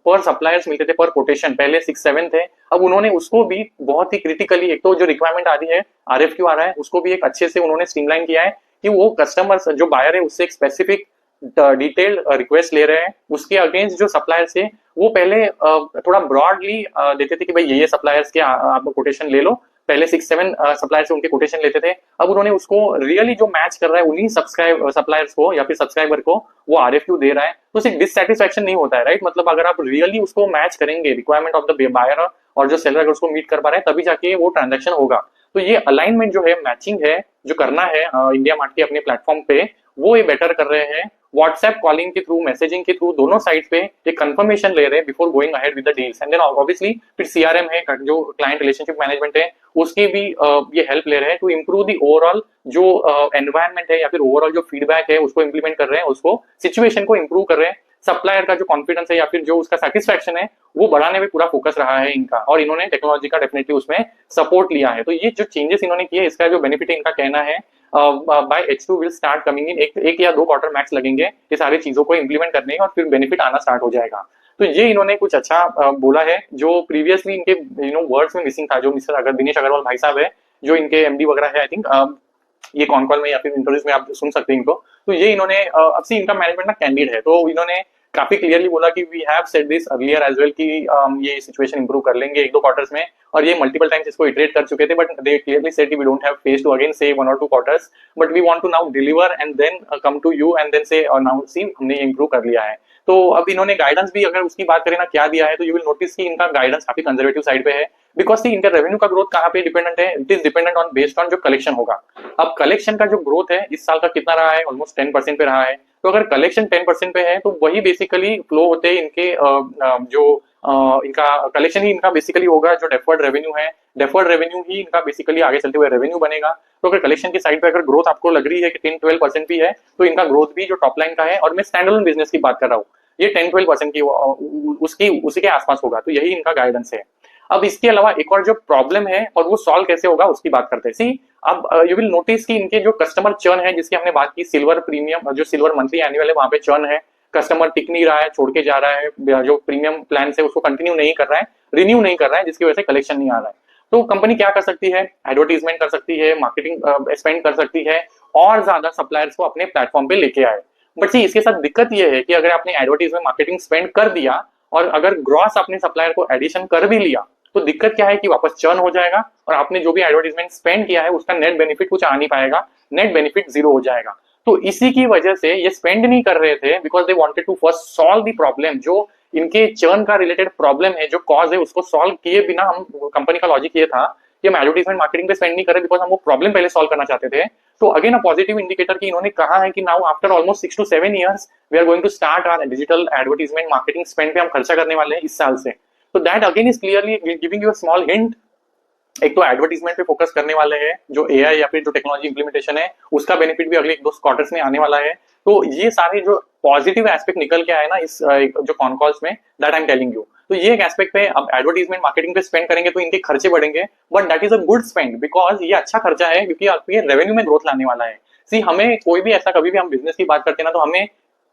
पर सप्लायर्स मिलते थे पर कोटेशन, पहले 6-7 थे, अब उन्होंने उसको भी बहुत ही क्रिटिकली, एक तो जो रिक्वायरमेंट आ रही है, आरएफक्यू आ रहा है, उसको भी एक अच्छे से उन्होंने स्ट्रीमलाइन किया है कि वो कस्टमर्स जो बायर है उससे एक स्पेसिफिक डिटेल्ड रिक्वेस्ट ले रहे हैं। उसके अगेंस्ट जो सप्लायर्स है वो पहले थोड़ा ब्रॉडली देते थे कि भाई ये सप्लायर्स के आप कोटेशन ले लो, पहले 6-7 सप्लायर से उनके कोटेशन लेते थे। अब उन्होंने उसको रियली जो मैच कर रहा है उन्हीं सप्लायर्स को या फिर सब्सक्राइबर को वो आरएफक्यू दे रहा है, तो सिर्फ डिससेटिस्फैक्शन नहीं होता है, राइट। मतलब अगर आप रियली उसको मैच करेंगे रिक्वायरमेंट ऑफ द बायर और जो सेलर अगर उसको मीट कर पा रहे हैं तभी जाके वो ट्रांजेक्शन होगा। तो ये अलाइनमेंट जो है, मैचिंग है, जो करना है इंडिया मार्ट के अपने प्लेटफॉर्म पे, वो ये बेटर कर रहे हैं। व्हाट्सएप कॉलिंग के थ्रू, मैसेजिंग के थ्रू, दोनों साइड पे एक कंफर्मेशन ले रहे हैं before going ahead with the deals. And then obviously फिर सीआरएम है, जो क्लाइंट रिलेशनशिप मैनेजमेंट है, उसकी भी ये हेल्प ले रहे हैं टू इम्प्रूव दी ओवरऑल जो एनवायरमेंट है या फिर ओवरऑल जो फीडबैक है उसको इंप्लीमेंट कर रहे हैं, उसको सिचुएशन को इंप्रूव कर रहे हैं। सप्लायर का जो कॉन्फिडेंस है या फिर जो उसका सेटिस्फैक्शन है वो बढ़ाने में पूरा फोकस रहा है इनका, और इन्होंने टेक्नोलॉजी का डेफिनेटली उसमें सपोर्ट लिया है। तो ये जो चेंजेस इन्होंने किए, इसका जो बेनिफिट है, इनका कहना है by H2 will start coming in, एक या 2 क्वार्टर मैक्स लगेंगे ये सारी चीजों को इंप्लीमेंट करने और फिर बेनिफिट आना स्टार्ट हो जाएगा। तो ये इन्होंने कुछ अच्छा बोला है जो प्रीवियसली इनके वर्ड्स में मिसिंग था। जो मिस्टर अगर दिनेश अग्रवाल भाई साहब है, जो इनके एमडी वगैरह है, आई थिंक ये कॉन कॉल में या फिर इंटरव्यूज में आप सुन सकते हैं इनको। तो ये इन्होंने अब से इनका मैनेजमेंट ना कैंडिड है, तो इन्होंने काफी क्लियरली बोला कि we have said this earlier as well कि ये सिचुएशन इंप्रूव कर लेंगे 1-2 क्वार्टर्स में, और ये मल्टीपल टाइम्स इसको इटरेट कर चुके थे, but they clearly said we don't have face to again say 1 or 2 quarters, but we want to now deliver and then come to you and then say now see हमने ये improve कर लिया है। तो अब इन्होंने गाइडेंस भी अगर उसकी बात करें ना क्या दिया है, तो यू विल नोटिस कि इनका गाइडेंस काफी कंजर्वेटिव साइड पे है, बिकॉज इनका रेवेन्यू का ग्रोथ कहाँ पे डिपेंडेंट है, it is dependent on based on जो कलेक्शन होगा। अब कलेक्शन का जो ग्रोथ है इस साल का कितना रहा है, ऑलमोस्ट 10% पे रहा है। तो अगर कलेक्शन 10% पे है तो वही बेसिकली फ्लो होते हैं इनके जो इनका कलेक्शन ही इनका बेसिकली होगा जो डेफर्ड रेवेन्यू है, डेफर्ड रेवेन्यू ही इनका बेसिकली आगे चलते हुए रेवेन्यू बनेगा। तो अगर कलेक्शन की साइड पे अगर ग्रोथ आपको लग रही है कि 10-12% भी है, तो इनका ग्रोथ भी जो टॉप लाइन का है, और मैं स्टैंडअलोन बिजनेस की बात कर रहा हूँ, ये 10-12% की उसकी उसी के आसपास होगा। तो यही इनका गाइडेंस है। अब इसके अलावा एक और जो प्रॉब्लम है और वो सॉल्व कैसे होगा उसकी बात करते हैं। सी अब यू विल नोटिस कि इनके जो कस्टमर चर्न है, जिसकी हमने बात की, सिल्वर प्रीमियम, जो सिल्वर मंथली एनुअल है, वहां पे चर्न है, कस्टमर टिक नहीं रहा है, छोड़ के जा रहा है, जो प्रीमियम प्लान है उसको कंटिन्यू नहीं कर रहा है, रिन्यू नहीं कर रहा है, जिसकी वजह से कलेक्शन नहीं आ रहा है। तो कंपनी क्या कर सकती है, एडवर्टीजमेंट कर सकती है, मार्केटिंग स्पेंड कर सकती है, और ज्यादा सप्लायर्स को अपने प्लेटफॉर्म पे लेके आए। बट सी इसके साथ दिक्कत ये है कि अगर आपने एडवर्टीजमेंट मार्केटिंग स्पेंड कर दिया और अगर ग्रॉस आपने सप्लायर को एडिशन कर भी लिया, तो दिक्कत क्या है कि वापस चर्न हो जाएगा और आपने जो भी एडवर्टीजमेंट स्पेंड किया है उसका नेट बेनिफिट कुछ आ नहीं पाएगा, नेट बेनिफिट 0 हो जाएगा। तो इसी की वजह से ये स्पेंड नहीं कर रहे थे, because they wanted to first solve the problem. जो इनके चर्न का रिलेटेड प्रॉब्लम है, जो कॉज है, उसको सॉल्व किए बिना हम, कंपनी का लॉजिक ये था कि हम एडवर्टीजमेंट मार्केटिंग पे स्पेंड नहीं कर रहे, बिकॉज हम वो प्रॉब्लम पहले सॉल्व करना चाहते थे। तो अगेन अ पॉजिटिव इंडिकेटर की इन्होंने कहा है कि now after almost 6 to 7 years we are going to start our digital advertisement marketing spend पे हम खर्चा करने वाले हैं इस साल से। So that again is clearly giving you a small hint एक तो एडवर्टीजमेंट पे फोकस करने वाले हैं, जो एआई या फिर जो टेक्नोलॉजी इंप्लीमेंटेशन है उसका बेनिफिट भी अगले 1-2 क्वार्टर्स में आने वाला है। तो ये सारे जो पॉजिटिव एस्पेक्ट निकल के आए ना इस जो कॉन कॉल्स में, that I am telling you. तो ये एक एस्पेक्ट पे अब एडवर्टीजमेंट मार्केटिंग पे स्पेंड करेंगे तो इनके खर्चे बढ़ेंगे, but that is a good spend because ये अच्छा खर्चा है क्योंकि आपको ये रेवेन्यू में ग्रोथ लाने वाला है। सी हमें कोई भी ऐसा, कभी भी हम बिजनेस की बात करते हैं ना, तो हमें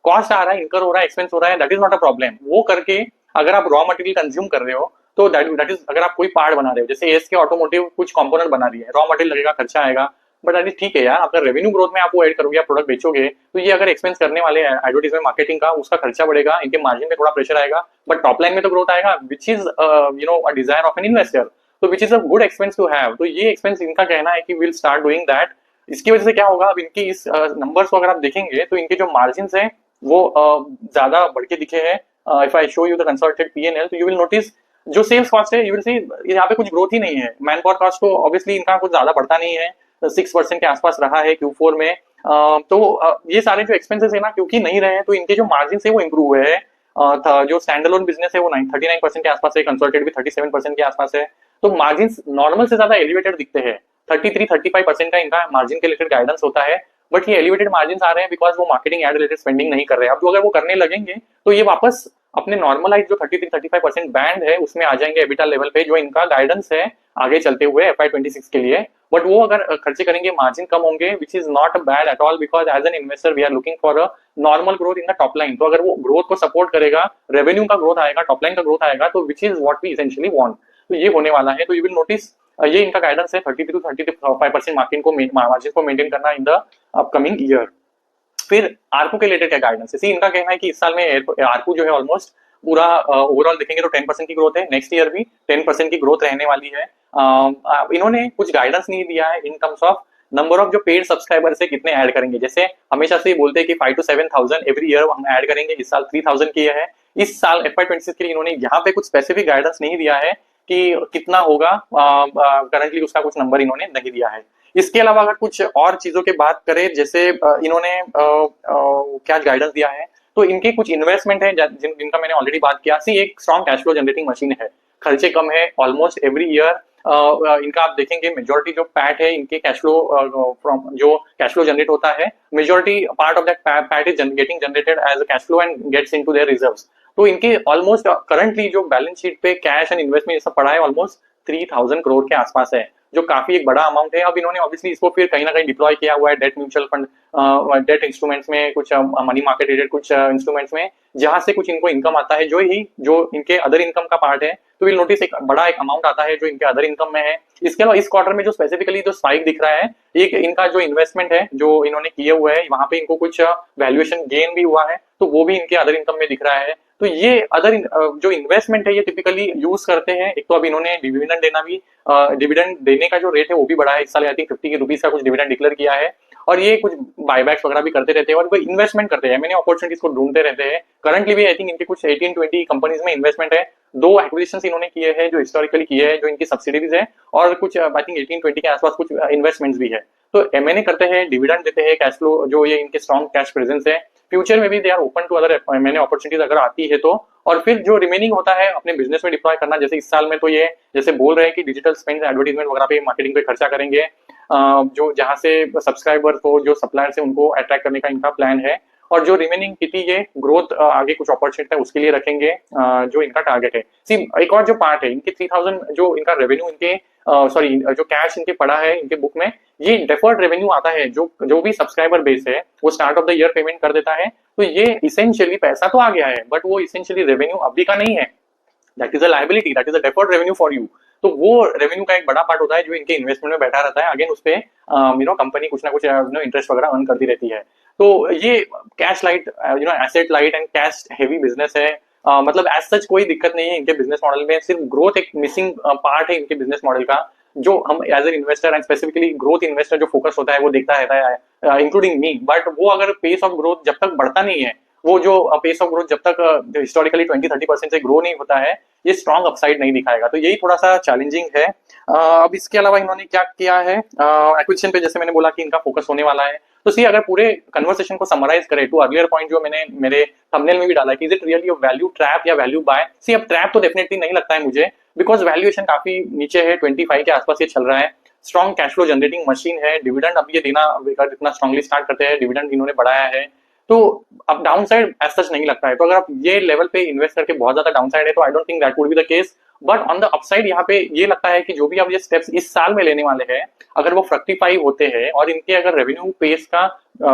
कॉस्ट आ रहा है, इनकर हो रहा है, एक्सपेंस हो रहा है, that is not a problem. वो करके अगर आप रॉ मटेरियल कंज्यूम कर रहे हो तो दैट इज, अगर आप कोई पार्ट बना रहे हो, जैसे एस के ऑटोमोटिव कुछ कंपोनेंट बना रही है, रॉ मटेरियल लगेगा, खर्चा आएगा, बट दैट इज ठीक है यार, आपका रेवेन्यू ग्रोथ में आप वो ऐड करोगे, आप प्रोडक्ट बेचोगे, तो ये अगर एक्सपेंस करने वाले हैं एडवर्टीजमेंट मार्केटिंग का, उसका खर्चा बढ़ेगा, इनके मार्जिन में थोड़ा प्रेशर आएगा, बट टॉप लाइन में तो ग्रोथ आएगा, which is a desire of an investor. तो which is a good expense to have. तो ये एक्सपेंस इनका कहना है कि विल स्टार्ट डूइंग दैट। इसकी वजह से क्या होगा, अब इनकी इस नंबर्स को अगर आप देखेंगे तो इनके जो मार्जिन है वो ज्यादा बढ़ के दिखे हैं। If I show you the consolidated PNL, तो यू विल नोटिस जो सेल्स कॉस्ट है, यू विल सी यहाँ पे कुछ ग्रोथ ही नहीं है। मैन पावर कॉस्ट तो ऑब्वियसली इनका कुछ ज्यादा बढ़ता नहीं है, 6% के आसपास रहा है Q4 में। ये सारे जो एक्सपेंसेस है ना, क्योंकि नहीं रहे हैं, तो इनके जो मार्जिन है वो इंप्रूव हुए हैं। जो स्टैंड अलोन बिजनेस है वो 39% के आसपास है, कंसोलिडेटेड भी 37% के आसपास है। तो मार्जिन नॉर्मल से ज्यादा एलिवेटेड दिखते हैं। 33-35% का इनका मार्जिन के रिलेटेड गाइडेंस होता है, बट ये एलिवेटेड मार्जिन आ रहे हैं बिकॉज वो मार्केटिंग एड रिलेटेड स्पेंडिंग नहीं कर रहे हैं। अब जो अगर वो करने लगेंगे तो ये वापस अपने नॉर्मलाइज जो 33-35% बैंड है उसमें आ जाएंगे एबिटा लेवल पे, जो इनका गाइडेंस है आगे चलते हुए FY26 के लिए। बट वो अगर खर्चे करेंगे मार्जिन कम होंगे, which is not bad at all, because as an investor we are looking for a normal growth in the top line. तो अगर वो ग्रोथ को सपोर्ट करेगा, रेवेन्यू का ग्रोथ आएगा, टॉप लाइन का ग्रोथ आएगा, तो which is what we essentially want. तो ये होने वाला है। तो यू विल नोटिस ये इनका गाइडेंस है 30-35% मार्जिन को मेंटेन करना इन द अपकमिंग ईयर। फिर आरपू के रिलेटेड क्या गाइडेंस है, इनका कहना है कि इस साल में आरपू जो है ऑलमोस्ट पूरा ओवरऑल देखेंगे तो 10% की ग्रोथ है, नेक्स्ट ईयर भी 10% की ग्रोथ रहने वाली है। इन्होंने कुछ गाइडेंस नहीं दिया है in terms of number of जो पेड सब्सक्राइबर्स है कितने ऐड करेंगे। जैसे हमेशा से बोलते हैं कि 5 to 7,000 एवरी ईयर हम ऐड करेंगे, इस साल 3,000 किए हैं। इस साल FY26 के लिए इन्होंने यहाँ पे कुछ स्पेसिफिक गाइडेंस नहीं दिया है कि कितना होगा, करंटली उसका कुछ नंबर इन्होंने नहीं दिया है। इसके अलावा अगर कुछ और चीजों की बात करें, जैसे इन्होंने क्या गाइडेंस दिया है, तो इनके कुछ इन्वेस्टमेंट है जिनका मैंने ऑलरेडी बात किया। सी एक strong cash flow generating machine है, खर्चे कम है ऑलमोस्ट एवरी ईयर। इनका आप देखेंगे मेजोरिटी जो पैट है इनके कैश फ्लो फ्रॉम जो कैश फ्लो जनरेट होता है, majority part of that PAT is getting generated as cash flow and gets into their reserves. तो इनके ऑलमोस्ट करंटली जो बैलेंस शीट पे कैश एंड इन्वेस्टमेंट सब पड़ा है ऑलमोस्ट 3,000 करोड़ के आसपास है, जो काफी एक बड़ा अमाउंट है। अब इन्होंने ऑब्वियसली इसको फिर कहीं ना कहीं डिप्लॉय किया हुआ है debt mutual fund, debt instruments में, कुछ मनी मार्केट रिलेटेड कुछ इंस्ट्रूमेंट्स में, जहां से कुछ इनको इनकम आता है, जो इनके अदर इनकम का पार्ट है। तो विल नोटिस एक बड़ा एक अमाउंट आता है जो इनके अदर इनकम में है। इसके अलावा इस क्वार्टर में जो स्पेसिफिकली जो स्पाइक दिख रहा है, एक इनका जो इन्वेस्टमेंट है जो इन्होंने किए हुए है, वहां पे इनको कुछ वैल्यूएशन गेन भी हुआ है, तो वो भी इनके अदर इनकम में दिख रहा है। तो ये अदर जो इन्वेस्टमेंट है ये टिपिकली यूज करते हैं। एक तो अब इन्होंने डिविडेंड देने का जो रेट है वो भी बढ़ा है, इस साल आई थिंक 50 रुपीज का कुछ डिविडेंड डिक्लेयर किया है, और ये कुछ बायबैक्स वगैरह भी करते रहते हैं, और वो इन्वेस्टमेंट करते हैं, मैंने अपॉर्चुनिटीज को ढूंढते रहते हैं। करंटली भी आई थिंक इनके कुछ 18-20 कंपनीज में इन्वेस्टमेंट है। 2 एक्विजिशंस इन्होंने किए हैं जो हिस्टोरिकली किए हैं, जो इनकी सब्सिडीज है, और कुछ आई थिंक 18-20 के आसपास कुछ इन्वेस्टमेंट्स भी है। तो M&A करते हैं, डिविडेंड देते हैं, कैश फ्लो जो ये इनके स्ट्रॉन्ग कैश प्रेजेंस है। फ्यूचर में भी they are open to other M&A opportunities अगर आती है तो। और फिर जो रिमेनिंग होता है अपने बिजनेस में डिप्लॉय करना, जैसे इस साल में तो ये जैसे बोल रहे हैं कि डिजिटल स्पेंड, एडवर्टाइजमेंट वगैरह पे, मार्केटिंग पे खर्चा करेंगे, जो जहां से सब्सक्राइबर को, जो सप्लायर्स है उनको अट्रैक्ट करने का इनका प्लान है। और जो रिमेनिंग कितनी ये ग्रोथ आगे कुछ अपॉर्चुनिटी है उसके लिए रखेंगे, जो इनका टारगेट है। सी एक और जो पार्ट है इनके 3,000 जो इनका रेवेन्यू इनके सॉरी जो कैश इनके पड़ा है इनके बुक में, ये डेफर्ड रेवेन्यू आता है, जो भी सब्सक्राइबर बेस है वो start of the year payment कर देता है। तो ये इसेंशियली पैसा तो आ गया है, बट वो इसेंशियली रेवेन्यू अभी का नहीं है, that is a liability, that is a deferred revenue for you. तो वो रेवेन्यू का एक बड़ा पार्ट होता है जो इनके इन्वेस्टमेंट में बैठा रहता है, अगेन उस पे कंपनी कुछ ना कुछ इंटरेस्ट वगैरह अर्न करती रहती है। तो ये cash light asset light and cash heavy business है। मतलब एज सच कोई दिक्कत नहीं है इनके बिजनेस मॉडल में, सिर्फ ग्रोथ एक मिसिंग पार्ट है इनके बिजनेस मॉडल का, जो हम as an investor and specifically growth investor जो फोकस होता है वो देखता रहता है, इंक्लूडिंग मी। बट वो अगर पेस ऑफ ग्रोथ जब तक बढ़ता नहीं है, वो जो पेस ऑफ ग्रोथ जब तक हिस्टोरिकली 20-30% से ग्रो नहीं होता है, ये स्ट्रॉन्ग अपसाइड नहीं दिखाएगा। तो यही थोड़ा सा चैलेंजिंग है। अब इसके अलावा इन्होंने क्या किया है, एक्विजिशन पे जैसे मैंने बोला कि इनका फोकस होने वाला है। तो सी अगर पूरे कन्वर्सेशन को समराइज करें टू अर्लियर पॉइंट जो मैंने मेरे थंबनेल में भी डाला कि is it really a value trap या वैल्यू बाय। सी अब ट्रैप तो डेफिनेटली नहीं लगता है मुझे, बिकॉज वैल्यूएशन काफी नीचे है, 25 के आसपास ये चल रहा है। Strong cash flow generating machine है, डिविडेंड अब ये देना इतना स्ट्रांगली स्टार्ट करते हैं, डिविडेंड इन्होंने बढ़ाया है, तो अब डाउन साइड एज सच नहीं लगता है। तो अगर आप ये लेवल पे इन्वेस्ट करके बहुत ज्यादा डाउन साइड है तो I don't think that would be the case. But on the upside यहाँ पे ये लगता है कि जो भी आप ये स्टेप्स इस साल में लेने वाले हैं, अगर वो फ्रक्टिफाई होते हैं और इनके अगर रेवेन्यू पेस का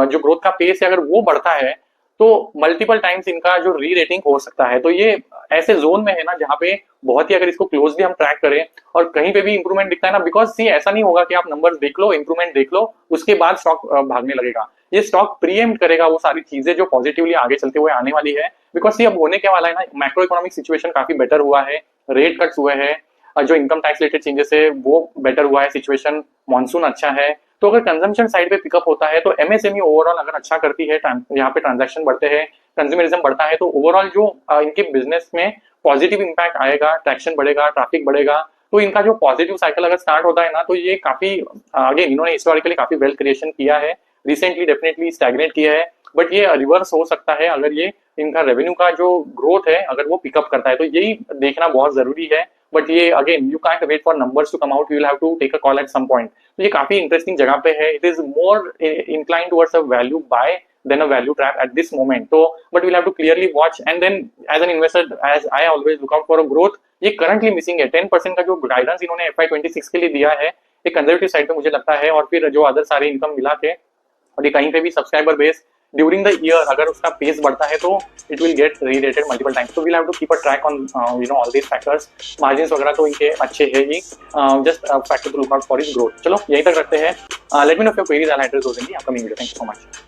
जो ग्रोथ का पेस है अगर वो बढ़ता है, तो मल्टीपल टाइम्स इनका जो री रेटिंग हो सकता है। तो ये ऐसे जोन में है ना जहाँ पे बहुत ही, अगर इसको क्लोजली हम ट्रैक करें और कहीं पे भी इंप्रूवमेंट दिखता है ना, बिकॉज सी ऐसा नहीं होगा कि आप नंबर्स देख लो, इंप्रूवमेंट देख लो, उसके बाद स्टॉक भागने लगेगा। ये स्टॉक प्रीएम्प्ट करेगा वो सारी चीजें जो पॉजिटिवली आगे चलते हुए आने वाली है। बिकॉज सी अब होने क्या वाला है ना, मैक्रो इकोनॉमिक सिचुएशन काफी बेटर हुआ है, रेट कट्स हुए हैं, जो इनकम टैक्स रिलेटेड चेंजेस है वो बेटर हुआ है, सिचुएशन मानसून अच्छा है। तो अगर कंजम्पशन साइड पे पिकअप होता है तो एमएसएमई ओवरऑल अगर अच्छा करती है, यहाँ पे ट्रांजैक्शन बढ़ते हैं, कंज्यूमरिज्म बढ़ता है, तो ओवरऑल जो इनके बिजनेस में पॉजिटिव इंपैक्ट आएगा, ट्रैक्शन बढ़ेगा, ट्रैफिक बढ़ेगा। तो इनका जो पॉजिटिव साइकिल अगर स्टार्ट होता है ना, तो ये काफी आगे इन्होंने हिस्टोरिकली काफी वेल्थ क्रिएशन किया है, रिसेंटली डेफिनेटली स्टैग्नेट किया है, बट ये रिवर्स हो सकता है अगर ये इनका रेवेन्यू का जो ग्रोथ है अगर वो पिकअप करता है। तो यही देखना बहुत जरूरी है। बट ये again you can't wait for numbers to come out, you will have to take a call at some point. तो ये काफी इंटरेस्टिंग जगह पे है। It is more incline towards a value buy than a value trap at this moment. So, but we'll have to clearly watch, and then as an investor, as I always look out for a growth, ये currently missing है। 10% का जो guidance इन्होंने FY26 के लिए दिया है, ये कंजर्वेटिव साइड पे मुझे लगता है, और फिर जो अदर सारे इनकम मिला के और ये कहीं पे भी subscriber base during the year अगर उसका पेस बढ़ता है तो it will get rerated multiple times. तो we'll have to keep a track on all these factors. Margins वगैरह तो इनके अच्छे है ही, just factor to look out for is growth. चलो यहीं तक रखते हैं। Let me know if your queries, I will address those in the upcoming video. Thank you so much.